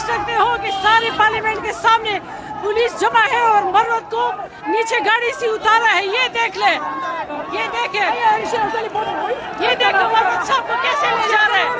सकते हो कि सारी पार्लियामेंट के सामने पुलिस जमा है और मरवत को नीचे गाड़ी से उतारा है। ये देख ले, ये देखे, ये देखो मरवत साहब को कैसे ले जा रहे हैं।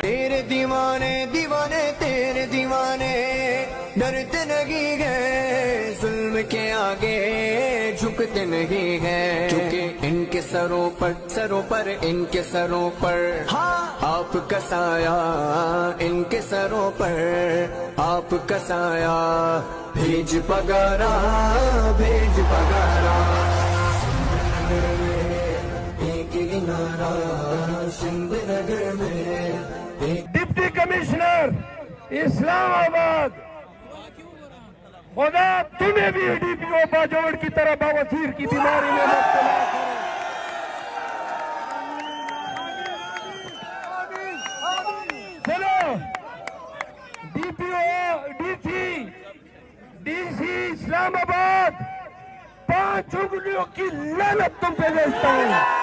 तेरे दीवाने दीवाने तेरे दीवाने डरते नहीं है, जुल्म के आगे झुकते नहीं है, झुके इनके सरों पर इनके सरों पर। हाँ आपका साया इनके सरों पर, आपका साया भेज पगारा एक नारा सिंध नगर में। डिप्टी कमिश्नर इस्लामाबाद, खुदा तुम्हें भी डीपीओ बाजोड़ की तरह बवासीर की बीमारी में मुब्तला करे। चलो डीपीओ डीसी इस्लामाबाद, 5 उंगलियों की लानत तुम पे भेजता हूँ।